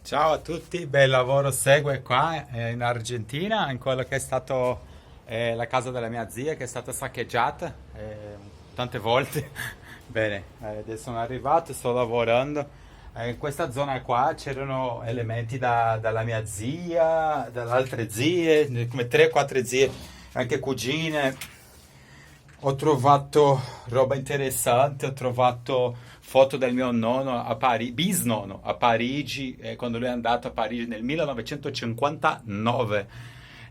Ciao a tutti, bel lavoro segue qua in Argentina, in quello che è stato la casa della mia zia che è stata saccheggiata tante volte. Bene, adesso sono arrivato, sto lavorando. In questa zona qua c'erano elementi dalla mia zia, dalle altre zie, come 3-4 zie, anche cugine. Ho trovato roba interessante, ho trovato foto del mio nonno a Parigi, bisnonno a Parigi, quando lui è andato a Parigi nel 1959.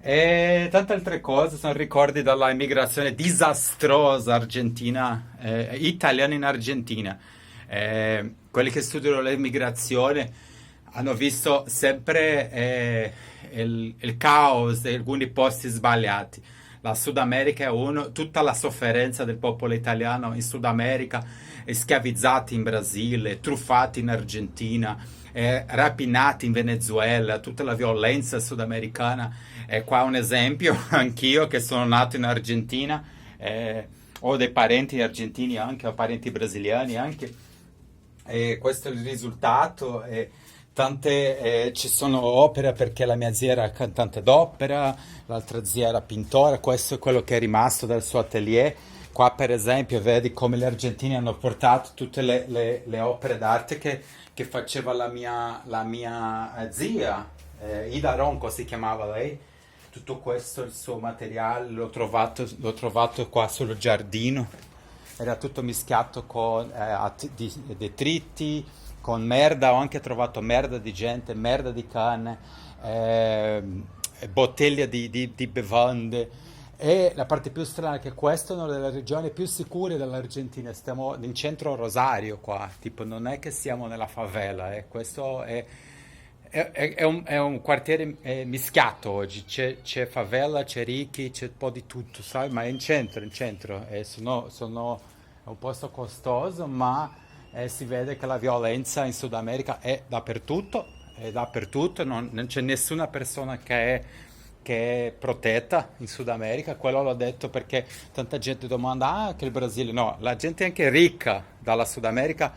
E tante altre cose, sono ricordi dalla immigrazione disastrosa argentina, italiana in Argentina. Quelli che studiano l'immigrazione hanno visto sempre il caos di alcuni posti sbagliati. La Sudamerica è uno, tutta la sofferenza del popolo italiano in Sudamerica, schiavizzati in Brasile, truffati in Argentina, rapinati in Venezuela, tutta la violenza sudamericana. E qua un esempio, anch'io che sono nato in Argentina, ho dei parenti argentini anche, ho parenti brasiliani anche, e questo è il risultato. Ci sono opere perché la mia zia era cantante d'opera, l'altra zia era pittore, questo è quello che è rimasto dal suo atelier. Qua per esempio vedi come gli argentini hanno portato tutte le opere d'arte che faceva la mia zia, Ida Ronco si chiamava lei. Tutto questo, il suo materiale, l'ho trovato qua sul giardino. Era tutto mischiato con detriti, con merda. Ho anche trovato merda di gente, merda di canne, bottiglie di bevande. E la parte più strana è che questa è una delle regioni più sicure dell'Argentina. Stiamo in centro a Rosario qua, tipo non è che siamo nella favela, questo è un quartiere mischiato oggi. C'è favela, c'è ricchi, c'è un po' di tutto, sai? Ma è in centro. È un posto costoso, ma si vede che la violenza in Sud America è dappertutto, non c'è nessuna persona che è protetta in Sud America. Quello l'ho detto perché tanta gente domanda, che il Brasile, no, la gente anche ricca dalla Sud America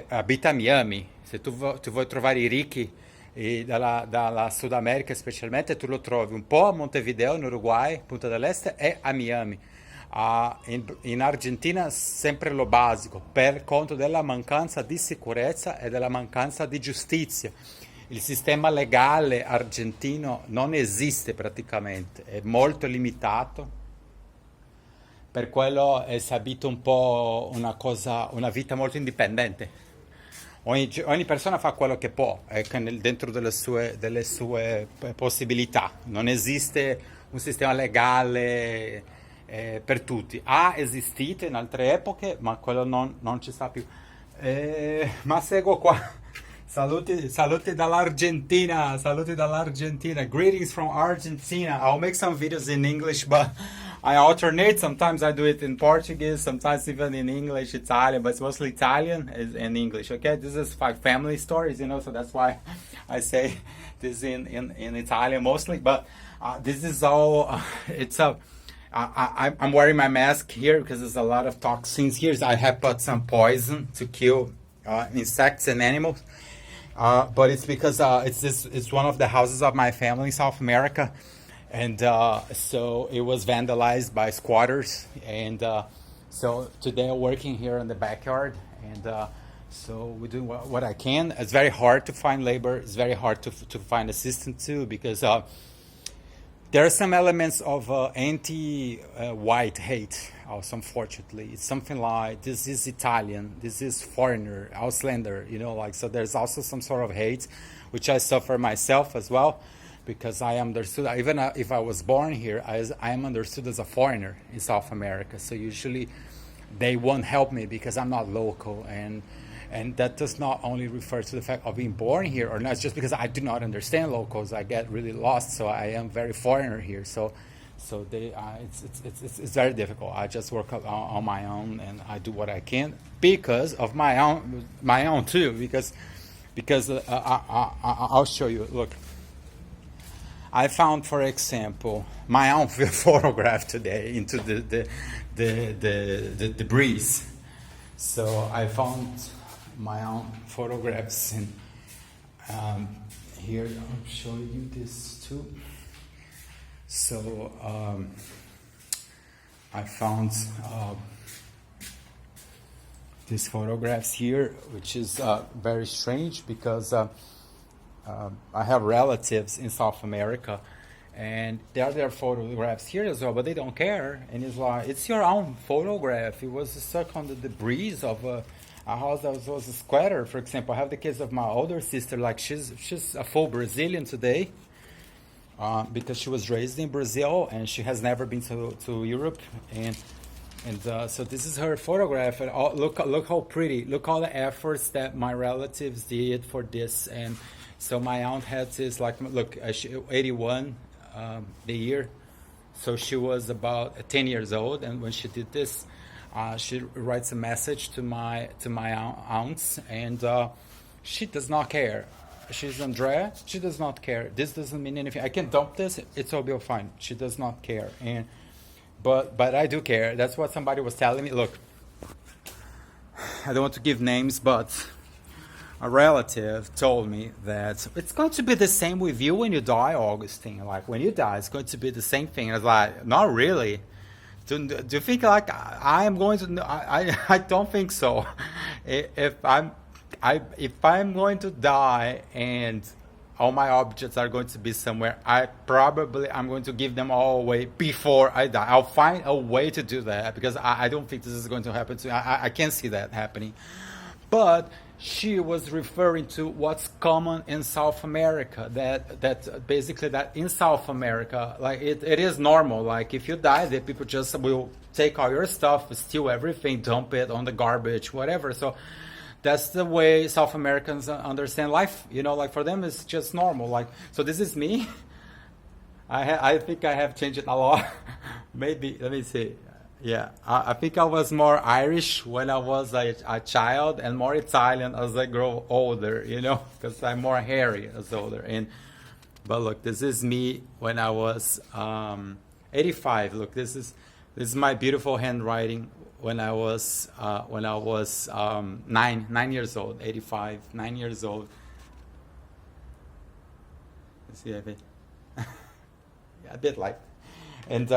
abita a Miami. Se tu vuoi trovare i ricchi dalla Sud America specialmente, tu lo trovi un po' a Montevideo in Uruguay, Punta del Este, e a Miami. In Argentina sempre lo basico, per conto della mancanza di sicurezza e della mancanza di giustizia. Il sistema legale argentino non esiste praticamente, è molto limitato. Per quello si abita un po' una vita molto indipendente. Ogni persona fa quello che può, dentro delle sue possibilità. Non esiste un sistema legale per tutti. Ha esistito in altre epoche, ma quello non ci sta più. Ma seguo qua. Saluti dall'Argentina, saluti dall'Argentina. Greetings from Argentina. I'll make some videos in English, but I alternate. Sometimes I do it in Portuguese, sometimes even in English, Italian, but it's mostly Italian and English. Okay, this is like family stories, so that's why I say this in Italian mostly. But this is all. I'm wearing my mask here because there's a lot of toxins here. I have put some poison to kill insects and animals. But it's because it's one of the houses of my family in South America, and so it was vandalized by squatters, and so today I'm working here in the backyard, and so we do what I can. It's very hard to find labor. It's very hard to find assistance too, because there are some elements of anti-white hate also, unfortunately. It's something like, this is Italian, this is foreigner, Auslander, so there's also some sort of hate, which I suffer myself as well, because I am understood, even if I was born here, I am understood as a foreigner in South America. So usually they won't help me because I'm not local, and that does not only refer to the fact of being born here or not. It's just because I do not understand locals. I get really lost, so I am very foreigner here. So it's very difficult. I just work on my own, and I do what I can because of my own too. Because I'll show you. Look, I found, for example, my own photograph today into the debris. So I found my own photographs Um, Here I'll show you this too. So I found these photographs here, which is very strange because I have relatives in South America, and there are their photographs here as well, but they don't care. And it's like, it's your own photograph. It was stuck on the debris of a house that was a squatter, for example. I have the case of my older sister, like she's a full Brazilian today, because she was raised in Brazil and she has never been to Europe. And so this is her photograph. And look how pretty. Look all the efforts that my relatives did for this. And so my aunt had this, like, look, 81 the year. So she was about 10 years old, and when she did this, she writes a message to my aunts, and she does not care. She's Andrea. She does not care. This doesn't mean anything. I can dump this. It's all be fine. She does not care. But I do care. That's what somebody was telling me. Look, I don't want to give names, but a relative told me that it's going to be the same with you when you die, Augustine. Like, when you die, it's going to be the same thing. I was like, not really. Do you think like I am going to? I don't think so. If I'm going to die and all my objects are going to be somewhere, I'm going to give them all away before I die. I'll find a way to do that because I don't think this is going to happen to me. I can't see that happening. But she was referring to what's common in South America, that basically that in South America, like it is normal. Like if you die, the people just will take all your stuff, steal everything, dump it on the garbage, whatever. So that's the way South Americans understand life. You know, like for them it's just normal. Like, so this is me. I think I have changed it a lot. Maybe, let me see. Yeah, I think I was more Irish when I was a child and more Italian as I grow older, you know, because I'm more hairy as older. But look, this is me when I was 85. Look, this is my beautiful handwriting when I was 9 years old, 85, 9 years old. Let's see, yeah, a bit like, and.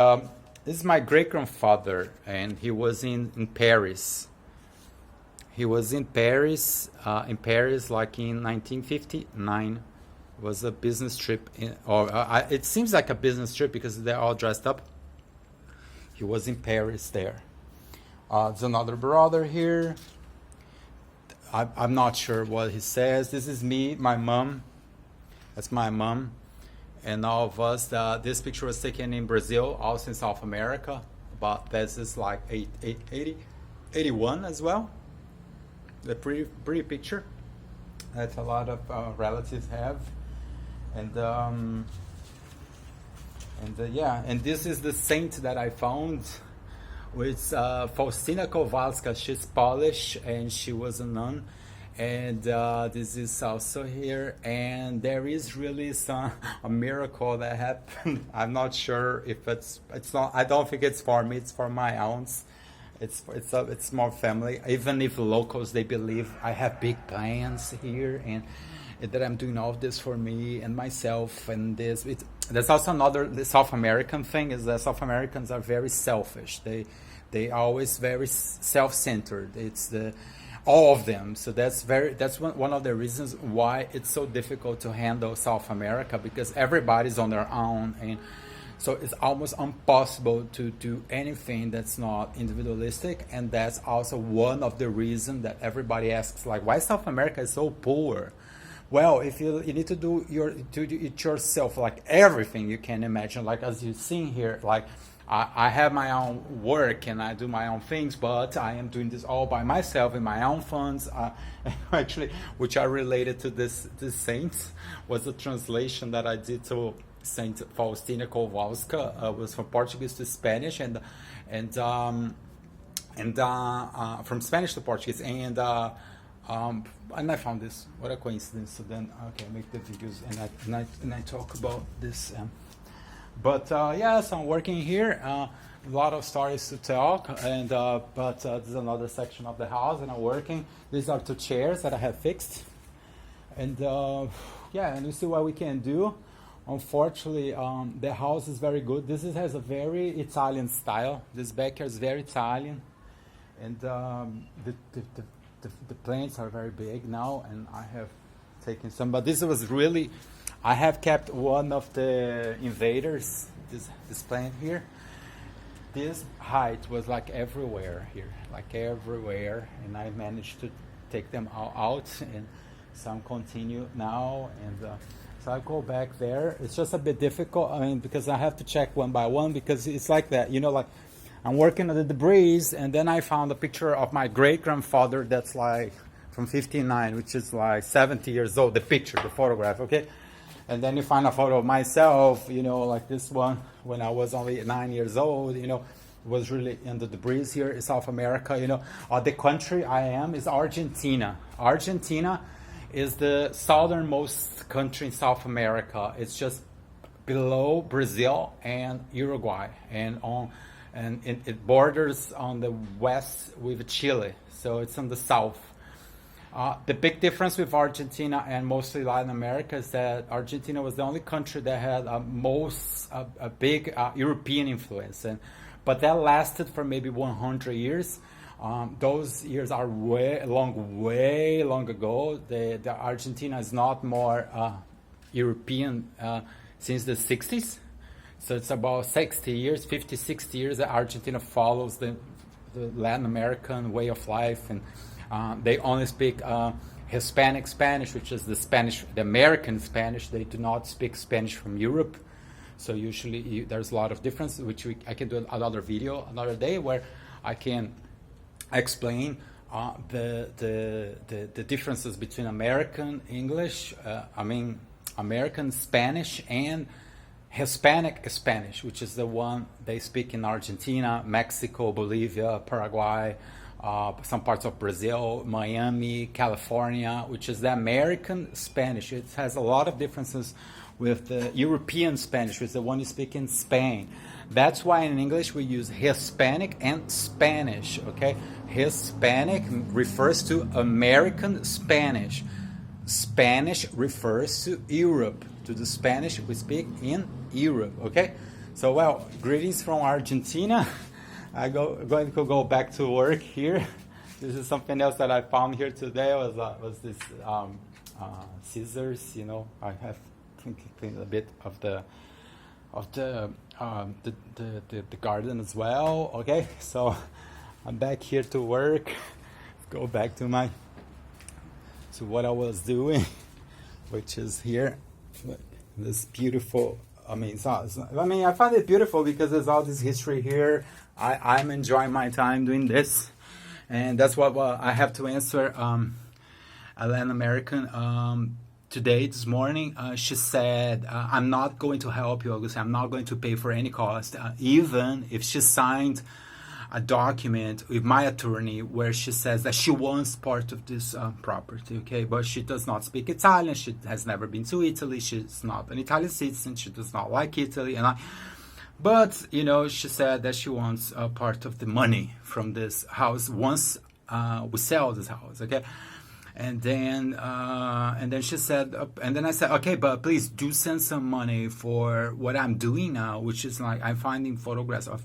This is my great-grandfather, and he was in Paris. He was in Paris like in 1959. It was a business trip, it seems like a business trip because they're all dressed up. He was in Paris there. There's another brother here. I'm not sure what he says. This is me, my mom. That's my mom. And all of us, this picture was taken in Brazil, also in South America. But this is like 81 as well. The pretty picture that a lot of relatives have. And this is the saint that I found with Faustina Kowalska. She's Polish and she was a nun. And this is also here, and there is really a miracle that happened. I'm not sure if it's not. I don't think it's for me. It's for my aunts. It's more family. Even if locals, they believe I have big plans here and that I'm doing all of this for me and myself. And there's also another South American thing is that South Americans are very selfish. They always very self-centered. It's all of them. So that's one of the reasons why it's so difficult to handle South America, because everybody's on their own, and so it's almost impossible to do anything that's not individualistic. And that's also one of the reasons that everybody asks, like, why South America is so poor? Well, if you need to do it yourself, like everything you can imagine, like as you've seen here, like I have my own work and I do my own things, but I am doing this all by myself in my own funds. Actually, which are related to this saint, was a translation that I did to Saint Faustina Kowalska. Was from Portuguese to Spanish, and from Spanish to Portuguese, and I found this. What a coincidence! So then, okay, I make the videos and I talk about this. But yes, I'm working here. A lot of stories to talk, and but this is another section of the house, and I'm working. These are two chairs that I have fixed, And yeah, and we see what we can do. Unfortunately, the house is very good. Has a very Italian style. This backyard is very Italian, and the plants are very big now. And I have taken some, but this was really. I have kept one of the invaders. This plant here. This height was like everywhere here, like everywhere, and I managed to take them all out, and some continue now, and so I go back there. It's just a bit difficult, I mean, because I have to check one by one, because it's like that, you know, like I'm working on the debris, and then I found a picture of my great-grandfather that's like from 59, which is like 70 years old, the picture, the photograph, okay? And then you find a photo of myself, you know, like this one, when I was only 9 years old, you know, was really in the debris here in South America, you know. The country I am is Argentina. Argentina is the southernmost country in South America. It's just below Brazil and Uruguay, and it borders on the west with Chile, so it's in the south. The big difference with Argentina and mostly Latin America is that Argentina was the only country that had a big European influence, but that lasted for maybe 100 years. Those years are way long ago. The Argentina is not more European since the 60s, so it's about 60 years, 50, 60 years that Argentina follows the Latin American way of life, and they only speak Hispanic Spanish, which is the American Spanish. They do not speak Spanish from Europe. So usually there's a lot of difference, which I can do another video another day where I can explain the differences between American English, American Spanish, and Hispanic Spanish, which is the one they speak in Argentina, Mexico, Bolivia, Paraguay, some parts of Brazil, Miami, California, which is the American Spanish. It has a lot of differences with the European Spanish, which is the one you speak in Spain. That's why in English we use Hispanic and Spanish, okay? Hispanic refers to American Spanish. Spanish refers to Europe, to the Spanish we speak in Europe, okay? So, well, greetings from Argentina. I'm going to go back to work here. This is something else that I found here today. Was this scissors? You know, I have cleaned a bit of the garden as well. Okay, so I'm back here to work. Go back to what I was doing, which is here. This beautiful. I find it beautiful because there's all this history here. I'm enjoying my time doing this, and that's what I have to answer. A Latin American today, this morning, she said, "I'm not going to help you, August. I'm not going to pay for any cost, even if she signed a document with my attorney where she says that she wants part of this property, okay? But she does not speak Italian. She has never been to Italy. She's not an Italian citizen. She does not like Italy, but, you know, she said that she wants a part of the money from this house once we sell this house, okay? And then she said, and then I said, okay, but please do send some money for what I'm doing now, which is like I'm finding photographs of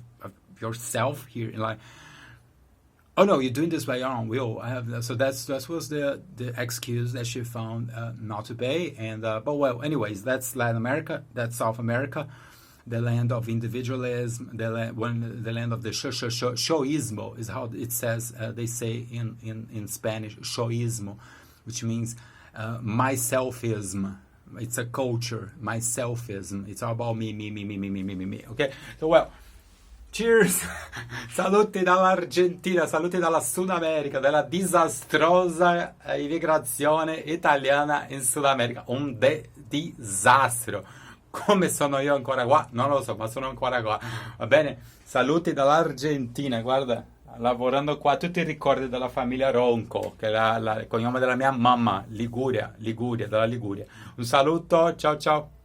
yourself here, like, oh no, you're doing this by your own will. I have so that was the excuse that she found not to pay, and but well, anyways, that's Latin America, that's South America. The land of individualism, the land of the showismo is how it says. They say in Spanish, showismo, which means myselfism. It's a culture, myselfism. It's all about me. Okay, so well, cheers, saluti dall'Argentina, saluti dalla Sudamerica, della disastrosa immigrazione italiana in Sudamerica. Un disastro. Come sono io ancora qua? Non lo so, ma sono ancora qua. Va bene? Saluti dall'Argentina, guarda, lavorando qua, tutti i ricordi della famiglia Ronco, che è il cognome della mia mamma, Liguria, della Liguria. Un saluto, ciao ciao.